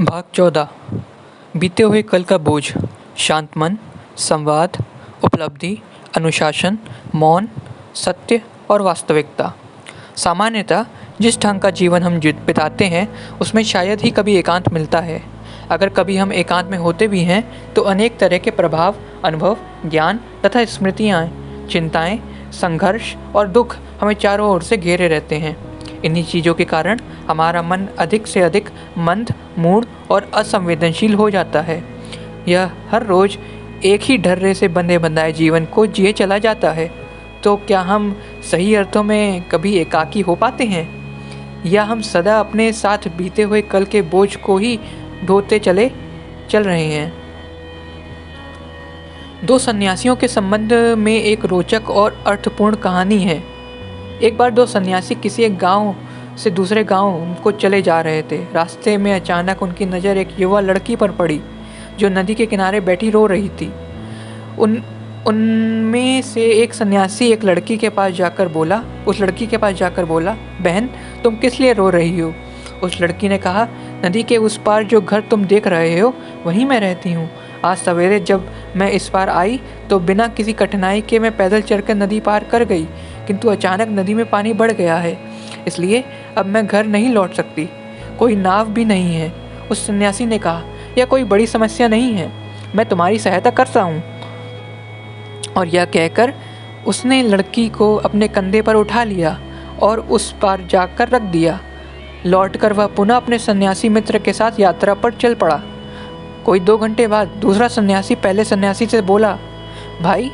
भाग 14। बीते हुए कल का बोझ। शांत मन, संवाद, उपलब्धि, अनुशासन, मौन, सत्य और वास्तविकता। सामान्यतः जिस ढंग का जीवन हम बिताते हैं उसमें शायद ही कभी एकांत मिलता है। अगर कभी हम एकांत में होते भी हैं तो अनेक तरह के प्रभाव, अनुभव, ज्ञान तथा स्मृतियाँ, चिंताएँ, संघर्ष और दुख हमें चारों ओर से घेरे रहते हैं। इन्हीं चीज़ों के कारण हमारा मन अधिक से अधिक मंद, मूढ़ और असंवेदनशील हो जाता है। यह हर रोज़ एक ही ढर्रे से बंधे बंधाए जीवन को जिए चला जाता है। तो क्या हम सही अर्थों में कभी एकाकी हो पाते हैं, या हम सदा अपने साथ बीते हुए कल के बोझ को ही ढोते चल रहे हैं? दो सन्यासियों के संबंध में एक रोचक और अर्थपूर्ण कहानी है। एक बार दो सन्यासी किसी एक गांव से दूसरे गांव को चले जा रहे थे। रास्ते में अचानक उनकी नज़र एक युवा लड़की पर पड़ी जो नदी के किनारे बैठी रो रही थी। उनमें से एक सन्यासी उस लड़की के पास जाकर बोला, बहन, तुम किस लिए रो रही हो? उस लड़की ने कहा, नदी के उस पार जो घर तुम देख रहे हो वहीं मैं रहती हूँ। आज सवेरे जब मैं इस पार आई तो बिना किसी कठिनाई के मैं पैदल चलकर नदी पार कर गई, किंतु अचानक नदी में पानी बढ़ गया है, इसलिए अब मैं घर नहीं लौट सकती। कोई नाव भी नहीं है। उस सन्यासी ने कहा, यह कोई बड़ी समस्या नहीं है, मैं तुम्हारी सहायता करता हूँ। और यह कहकर उसने लड़की को अपने कंधे पर उठा लिया और उस पार जाकर रख दिया। लौटकर वह पुनः अपने सन्यासी मित्र के साथ यात्रा पर चल पड़ा। कोई 2 घंटे बाद दूसरा सन्यासी पहले सन्यासी से बोला, भाई,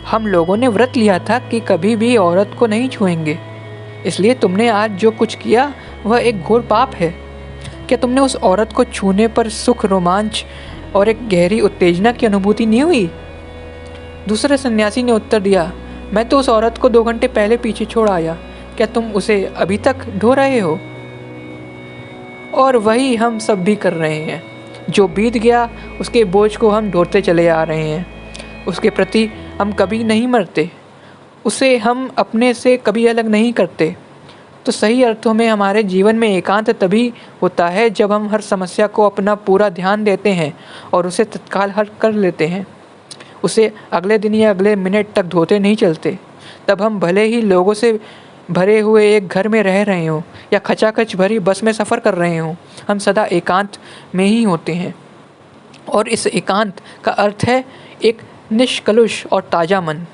हम लोगों ने व्रत लिया था कि कभी भी औरत को नहीं छुएंगे, इसलिए तुमने आज जो कुछ किया वह एक घोर पाप है। क्या तुमने उस औरत को छूने पर सुख, रोमांच और एक गहरी उत्तेजना की अनुभूति नहीं हुई? दूसरे सन्यासी ने उत्तर दिया, मैं तो उस औरत को 2 घंटे पहले पीछे छोड़ आया, क्या तुम उसे अभी तक ढो रहे हो? और वही हम सब भी कर रहे हैं। जो बीत गया उसके बोझ को हम ढोते चले आ रहे हैं। उसके प्रति हम कभी नहीं मरते, उसे हम अपने से कभी अलग नहीं करते। तो सही अर्थों में हमारे जीवन में एकांत तभी होता है जब हम हर समस्या को अपना पूरा ध्यान देते हैं और उसे तत्काल हल कर लेते हैं। उसे अगले दिन या अगले मिनट तक ढोते नहीं चलते। तब हम भले ही लोगों से भरे हुए एक घर में रह रहे हों या खचाखच भरी बस में सफ़र कर रहे हों, हम सदा एकांत में ही होते हैं। और इस एकांत का अर्थ है एक निष्कलुष और ताज़ा मन।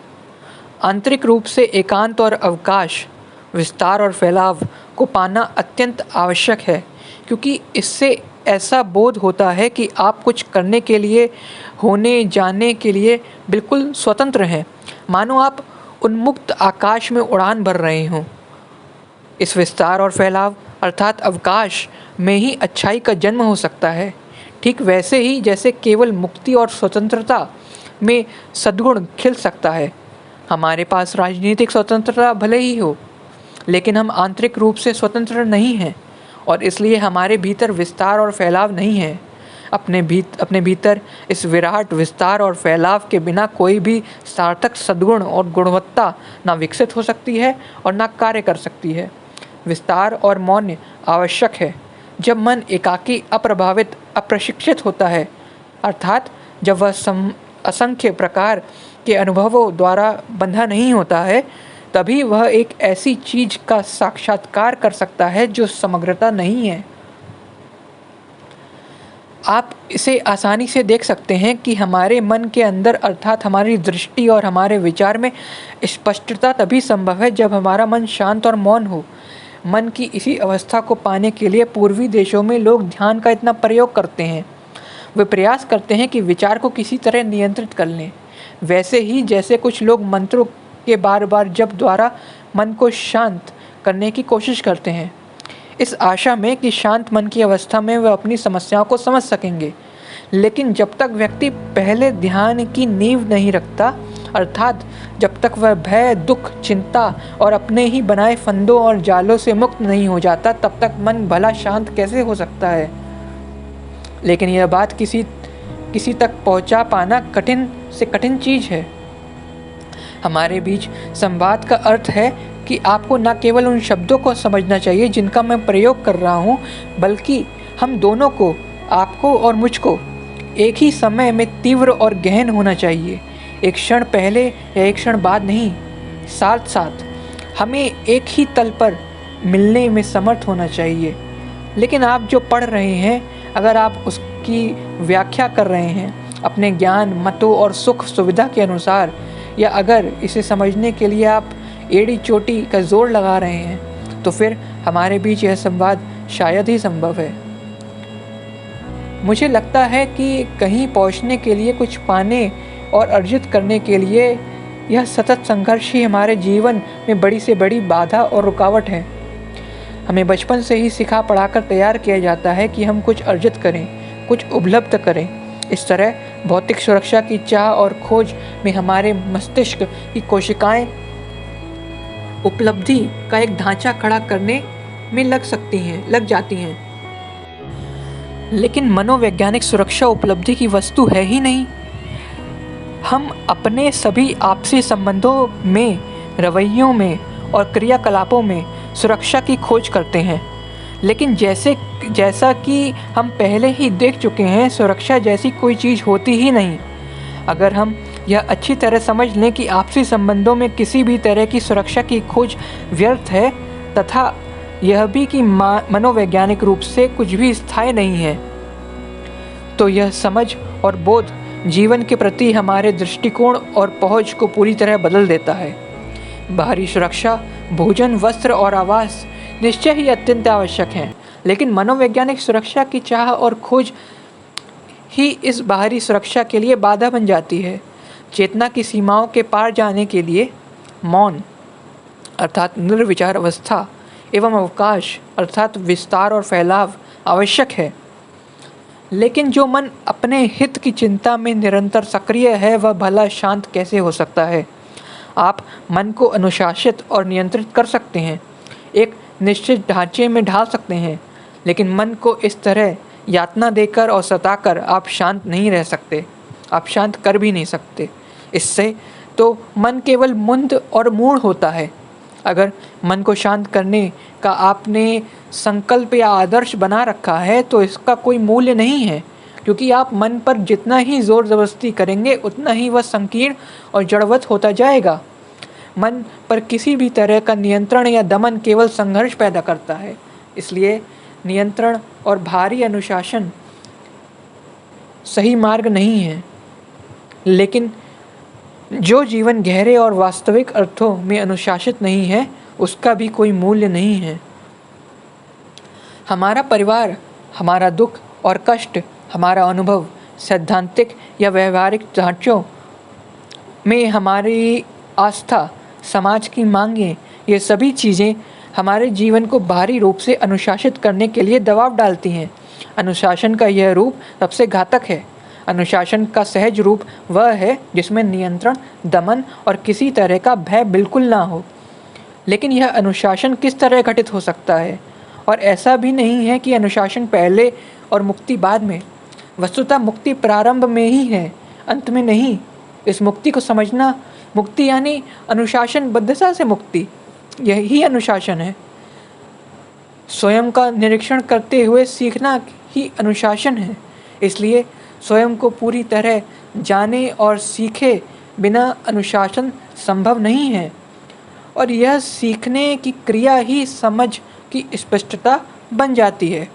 आंतरिक रूप से एकांत और अवकाश, विस्तार और फैलाव को पाना अत्यंत आवश्यक है, क्योंकि इससे ऐसा बोध होता है कि आप कुछ करने के लिए, होने जाने के लिए बिल्कुल स्वतंत्र हैं, मानो आप उन्मुक्त आकाश में उड़ान भर रहे हों। इस विस्तार और फैलाव अर्थात अवकाश में ही अच्छाई का जन्म हो सकता है। ठीक वैसे ही जैसे केवल मुक्ति और स्वतंत्रता में सद्गुण खिल सकता है। हमारे पास राजनीतिक स्वतंत्रता भले ही हो, लेकिन हम आंतरिक रूप से स्वतंत्र नहीं हैं और इसलिए हमारे भीतर विस्तार और फैलाव नहीं है। अपने भीतर इस विराट विस्तार और फैलाव के बिना कोई भी सार्थक सद्गुण और गुणवत्ता ना विकसित हो सकती है और ना कार्य कर सकती है। विस्तार और मौन आवश्यक है जब मन एकाकी, अप्रभावित, अप्रशिक्षित होता है, अर्थात जब वह असंख्य प्रकार के अनुभवों द्वारा बंधा नहीं होता है, तभी वह एक ऐसी चीज का साक्षात्कार कर सकता है जो समग्रता नहीं है। आप इसे आसानी से देख सकते हैं कि हमारे मन के अंदर अर्थात हमारी दृष्टि और हमारे विचार में स्पष्टता तभी संभव है जब हमारा मन शांत और मौन हो। मन की इसी अवस्था को पाने के लिए पूर्वी देशों में लोग ध्यान का इतना प्रयोग करते हैं। वे प्रयास करते हैं कि विचार को किसी तरह नियंत्रित कर लें, वैसे ही जैसे कुछ लोग मंत्रों के बार बार जप द्वारा मन को शांत करने की कोशिश करते हैं, इस आशा में कि शांत मन की अवस्था में वह अपनी समस्याओं को समझ सकेंगे। लेकिन जब तक व्यक्ति पहले ध्यान की नींव नहीं रखता, अर्थात जब तक वह भय, दुख, चिंता और अपने ही बनाए फंदों और जालों से मुक्त नहीं हो जाता, तब तक मन भला शांत कैसे हो सकता है? लेकिन यह बात किसी तक पहुंचा पाना कठिन से कठिन चीज़ है। हमारे बीच संवाद का अर्थ है कि आपको न केवल उन शब्दों को समझना चाहिए जिनका मैं प्रयोग कर रहा हूँ, बल्कि हम दोनों को आपको और मुझको एक ही समय में तीव्र और गहन होना चाहिए। एक क्षण पहले या एक क्षण बाद नहीं, साथ साथ हमें एक ही तल पर मिलने में समर्थ होना चाहिए। लेकिन आप जो पढ़ रहे हैं, अगर आप उसकी व्याख्या कर रहे हैं अपने ज्ञान, मतों और सुख सुविधा के अनुसार, या अगर इसे समझने के लिए आप एड़ी चोटी का जोर लगा रहे हैं, तो फिर हमारे बीच यह संवाद शायद ही संभव है। मुझे लगता है कि कहीं पहुंचने के लिए, कुछ पाने और अर्जित करने के लिए, यह सतत संघर्ष ही हमारे जीवन में बड़ी से बड़ी बाधा और रुकावट है। हमें बचपन से ही सिखा पढ़ाकर तैयार किया जाता है कि हम कुछ अर्जित करें, कुछ उपलब्ध करें। इस तरह भौतिक सुरक्षा की चाह और खोज में हमारे मस्तिष्क की कोशिकाएं उपलब्धि का एक ढांचा खड़ा करने में लग जाती हैं। लेकिन मनोवैज्ञानिक सुरक्षा उपलब्धि की वस्तु है ही नहीं। हम अपने सभी आपसी संबंधों में, रवैयों में और क्रियाकलापों में सुरक्षा की खोज करते हैं। लेकिन जैसा कि हम पहले ही देख चुके हैं, सुरक्षा जैसी कोई चीज़ होती ही नहीं। अगर हम यह अच्छी तरह समझ लें कि आपसी संबंधों में किसी भी तरह की सुरक्षा की खोज व्यर्थ है, तथा यह भी कि मनोवैज्ञानिक रूप से कुछ भी स्थायी नहीं है, तो यह समझ और बोध जीवन के प्रति हमारे दृष्टिकोण और पहुंच को पूरी तरह बदल देता है। बाहरी सुरक्षा, भोजन, वस्त्र और आवास निश्चय ही अत्यंत आवश्यक हैं, लेकिन मनोवैज्ञानिक सुरक्षा की चाह और खोज ही इस बाहरी सुरक्षा के लिए बाधा बन जाती है। चेतना की सीमाओं के पार जाने के लिए मौन अर्थात निर्विचार अवस्था एवं अवकाश अर्थात विस्तार और फैलाव आवश्यक है। लेकिन जो मन अपने हित की चिंता में निरंतर सक्रिय है, वह भला शांत कैसे हो सकता है? आप मन को अनुशासित और नियंत्रित कर सकते हैं, एक निश्चित ढांचे में ढाल सकते हैं, लेकिन मन को इस तरह यातना देकर और सताकर आप शांत नहीं रह सकते, आप शांत कर भी नहीं सकते। इससे तो मन केवल मुंद और मूढ़ होता है। अगर मन को शांत करने का आपने संकल्प या आदर्श बना रखा है, तो इसका कोई मूल्य नहीं है, क्योंकि आप मन पर जितना ही जोर जबरदस्ती करेंगे, उतना ही वह संकीर्ण और जड़वत होता जाएगा। मन पर किसी भी तरह का नियंत्रण या दमन केवल संघर्ष पैदा करता है। इसलिए नियंत्रण और भारी अनुशासन सही मार्ग नहीं है। लेकिन जो जीवन गहरे और वास्तविक अर्थों में अनुशासित नहीं है, उसका भी कोई मूल्य नहीं है। हमारा परिवार, हमारा दुख और कष्ट, हमारा अनुभव, सैद्धांतिक या व्यवहारिक ढांचों में हमारी आस्था, समाज की मांगें, ये सभी चीज़ें हमारे जीवन को बाहरी रूप से अनुशासित करने के लिए दबाव डालती हैं। अनुशासन का यह रूप सबसे घातक है। अनुशासन का सहज रूप वह है जिसमें नियंत्रण, दमन और किसी तरह का भय बिल्कुल ना हो। लेकिन यह अनुशासन किस तरह घटित हो सकता है? और ऐसा भी नहीं है कि अनुशासन पहले और मुक्ति बाद में। वस्तुतः मुक्ति प्रारंभ में ही है, अंत में नहीं। इस मुक्ति को समझना, मुक्ति यानी अनुशासनबद्धता से मुक्ति, यही अनुशासन है। स्वयं का निरीक्षण करते हुए सीखना ही अनुशासन है। इसलिए स्वयं को पूरी तरह जाने और सीखे बिना अनुशासन संभव नहीं है। और यह सीखने की क्रिया ही समझ की स्पष्टता बन जाती है।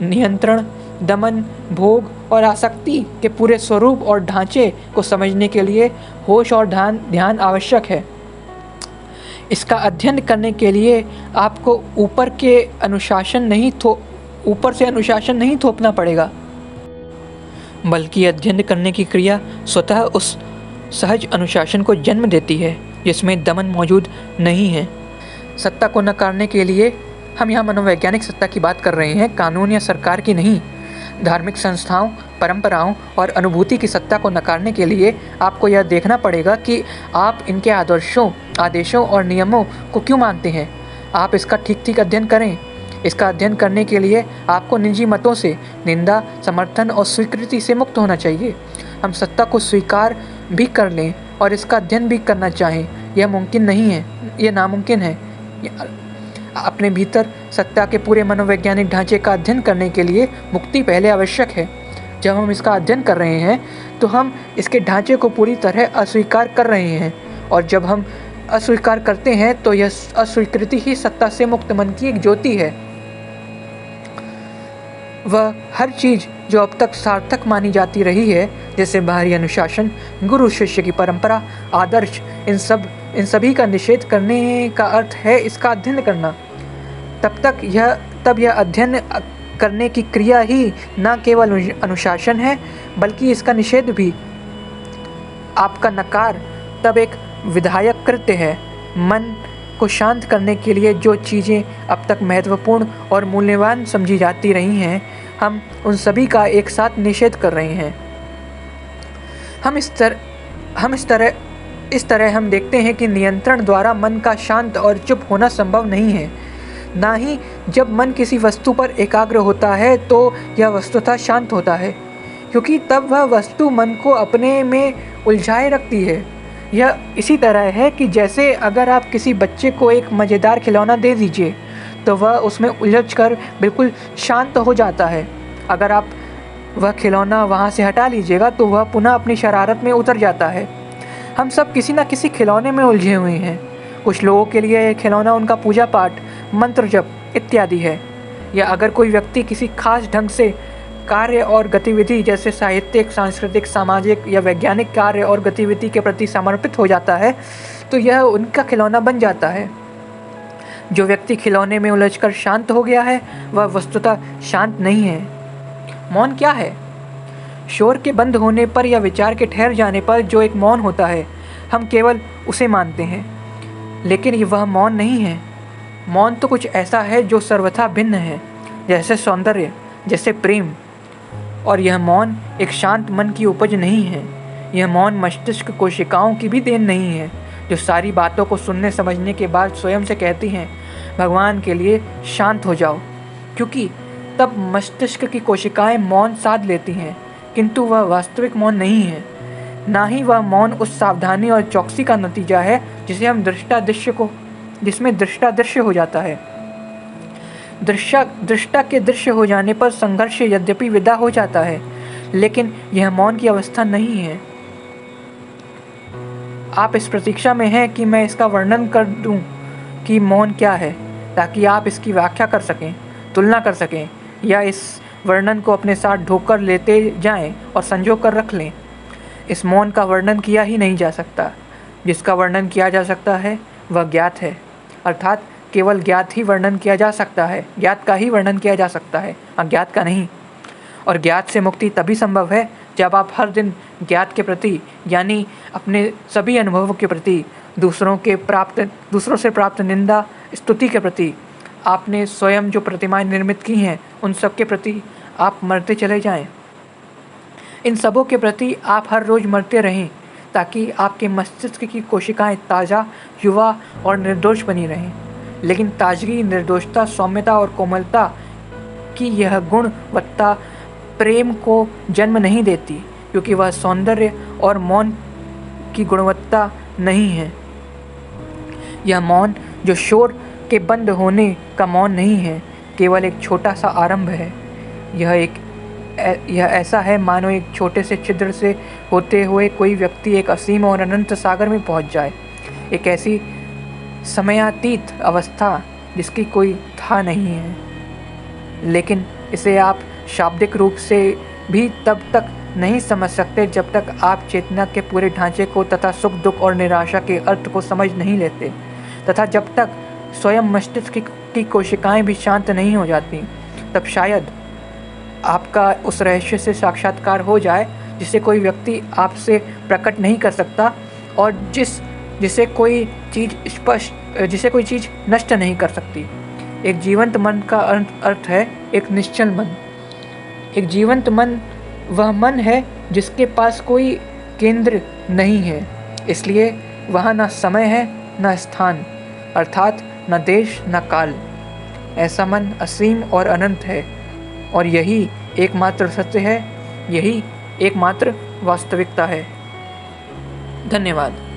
नियंत्रण, दमन, भोग और आसक्ति के पूरे स्वरूप और ढांचे को समझने के लिए होश और ध्यान आवश्यक है। इसका अध्ययन करने के लिए आपको ऊपर से अनुशासन नहीं थोपना पड़ेगा, बल्कि अध्ययन करने की क्रिया स्वतः उस सहज अनुशासन को जन्म देती है जिसमें दमन मौजूद नहीं है। सत्ता को नकारने के लिए हम यहाँ मनोवैज्ञानिक सत्ता की बात कर रहे हैं, कानून या सरकार की नहीं। धार्मिक संस्थाओं, परंपराओं और अनुभूति की सत्ता को नकारने के लिए आपको यह देखना पड़ेगा कि आप इनके आदेशों और नियमों को क्यों मानते हैं। आप इसका ठीक अध्ययन करें। इसका अध्ययन करने के लिए आपको निजी मतों से, निंदा, समर्थन और स्वीकृति से मुक्त होना चाहिए। हम सत्ता को स्वीकार भी कर लें और इसका अध्ययन भी करना चाहें, यह मुमकिन नहीं है, यह नामुमकिन है। अपने भीतर सत्ता के पूरे मनोवैज्ञानिक ढांचे का अध्ययन करने के लिए मुक्ति पहले आवश्यक है। जब हम इसका अध्ययन कर रहे हैं तो हम इसके ढांचे को पूरी तरह अस्वीकार कर रहे हैं, और जब हम अस्वीकार करते हैं तो यह अस्वीकृति ही सत्ता से मुक्त मन की एक ज्योति है। वह हर चीज़ जो अब तक सार्थक मानी जाती रही है, जैसे बाहरी अनुशासन, गुरु शिष्य की परंपरा, आदर्श, इन सभी का निषेध करने का अर्थ है इसका अध्ययन करना। तब यह अध्ययन करने की क्रिया ही न केवल अनुशासन है, बल्कि इसका निषेध भी। आपका नकार तब एक विधायक कृत्य है। मन को शांत करने के लिए जो चीज़ें अब तक महत्वपूर्ण और मूल्यवान समझी जाती रही हैं, हम उन सभी का एक साथ निषेध कर रहे हैं। इस तरह हम देखते हैं कि नियंत्रण द्वारा मन का शांत और चुप होना संभव नहीं है। ना ही जब मन किसी वस्तु पर एकाग्र होता है तो यह वस्तुतः शांत होता है, क्योंकि तब वह वस्तु मन को अपने में उलझाए रखती है। यह इसी तरह है कि जैसे अगर आप किसी बच्चे को एक मज़ेदार खिलौना दे दीजिए तो वह उसमें उलझकर बिल्कुल शांत हो जाता है। अगर आप वह खिलौना वहाँ से हटा लीजिएगा तो वह पुनः अपनी शरारत में उतर जाता है। हम सब किसी न किसी खिलौने में उलझे हुए हैं। कुछ लोगों के लिए यह खिलौना उनका पूजा पाठ, मंत्र जप इत्यादि है, या अगर कोई व्यक्ति किसी खास ढंग से कार्य और गतिविधि जैसे साहित्यिक, सांस्कृतिक, सामाजिक या वैज्ञानिक कार्य और गतिविधि के प्रति समर्पित हो जाता है तो यह उनका खिलौना बन जाता है। जो व्यक्ति खिलौने में उलझकर शांत हो गया है वह वस्तुतः शांत नहीं है। मौन क्या है? शोर के बंद होने पर या विचार के ठहर जाने पर जो एक मौन होता है, हम केवल उसे मानते हैं, लेकिन ये वह मौन नहीं है। मौन तो कुछ ऐसा है जो सर्वथा भिन्न है, जैसे सौंदर्य, जैसे प्रेम। और यह मौन एक शांत मन की उपज नहीं है। यह मौन मस्तिष्क कोशिकाओं की भी देन नहीं है, जो सारी बातों को सुनने समझने के बाद स्वयं से कहती हैं, भगवान के लिए शांत हो जाओ, क्योंकि तब मस्तिष्क की कोशिकाएं मौन साध लेती हैं, किंतु वह वास्तविक मौन नहीं है। ना ही वह मौन उस सावधानी और चौकसी का नतीजा है जिसमें दृष्टा दृश्य हो जाता है। दृष्टा के दृश्य हो जाने पर संघर्ष यद्यपि विदा हो जाता है, लेकिन यह मौन की अवस्था नहीं है। आप इस प्रतीक्षा में हैं कि मैं इसका वर्णन कर दूं कि मौन क्या है, ताकि आप इसकी व्याख्या कर सकें, तुलना कर सकें, या इस वर्णन को अपने साथ ढोकर लेते जाएं और संजो कर रख लें। इस मौन का वर्णन किया ही नहीं जा सकता। जिसका वर्णन किया जा सकता है वह ज्ञात है, अर्थात केवल ज्ञात ही वर्णन किया जा सकता है, ज्ञात का ही वर्णन किया जा सकता है, अज्ञात का नहीं। और ज्ञात से मुक्ति तभी संभव है जब आप हर दिन ज्ञात के प्रति, यानी अपने सभी अनुभवों के प्रति, दूसरों से प्राप्त निंदा स्तुति के प्रति, आपने स्वयं जो प्रतिमाएं निर्मित की हैं उन सब के प्रति आप मरते चले जाएं। इन सबों के प्रति आप हर रोज़ मरते रहें, ताकि आपके मस्तिष्क की कोशिकाएं ताज़ा, युवा और निर्दोष बनी रहें। लेकिन ताजगी, निर्दोषता, सौम्यता और कोमलता की यह गुणवत्ता प्रेम को जन्म नहीं देती, क्योंकि वह सौंदर्य और मौन की गुणवत्ता नहीं है। यह मौन जो शोर के बंद होने का मौन नहीं है, केवल एक छोटा सा आरंभ है। यह ऐसा है मानो एक छोटे से छिद्र से होते हुए कोई व्यक्ति एक असीम और अनंत सागर में पहुंच जाए। एक ऐसी समयातीत अवस्था जिसकी कोई था नहीं है, लेकिन इसे आप शाब्दिक रूप से भी तब तक नहीं समझ सकते जब तक आप चेतना के पूरे ढांचे को तथा सुख दुख और निराशा के अर्थ को समझ नहीं लेते, तथा जब तक स्वयं मस्तिष्क की कोशिकाएं भी शांत नहीं हो जाती। तब शायद आपका उस रहस्य से साक्षात्कार हो जाए जिसे कोई व्यक्ति आपसे प्रकट नहीं कर सकता, और जिसे कोई चीज़ नष्ट नहीं कर सकती। एक जीवंत मन का अर्थ है एक निश्चल मन। एक जीवंत मन वह मन है जिसके पास कोई केंद्र नहीं है, इसलिए वहाँ न समय है न स्थान, अर्थात न देश न काल। ऐसा मन असीम और अनंत है, और यही एकमात्र सत्य है, यही एकमात्र वास्तविकता है। धन्यवाद।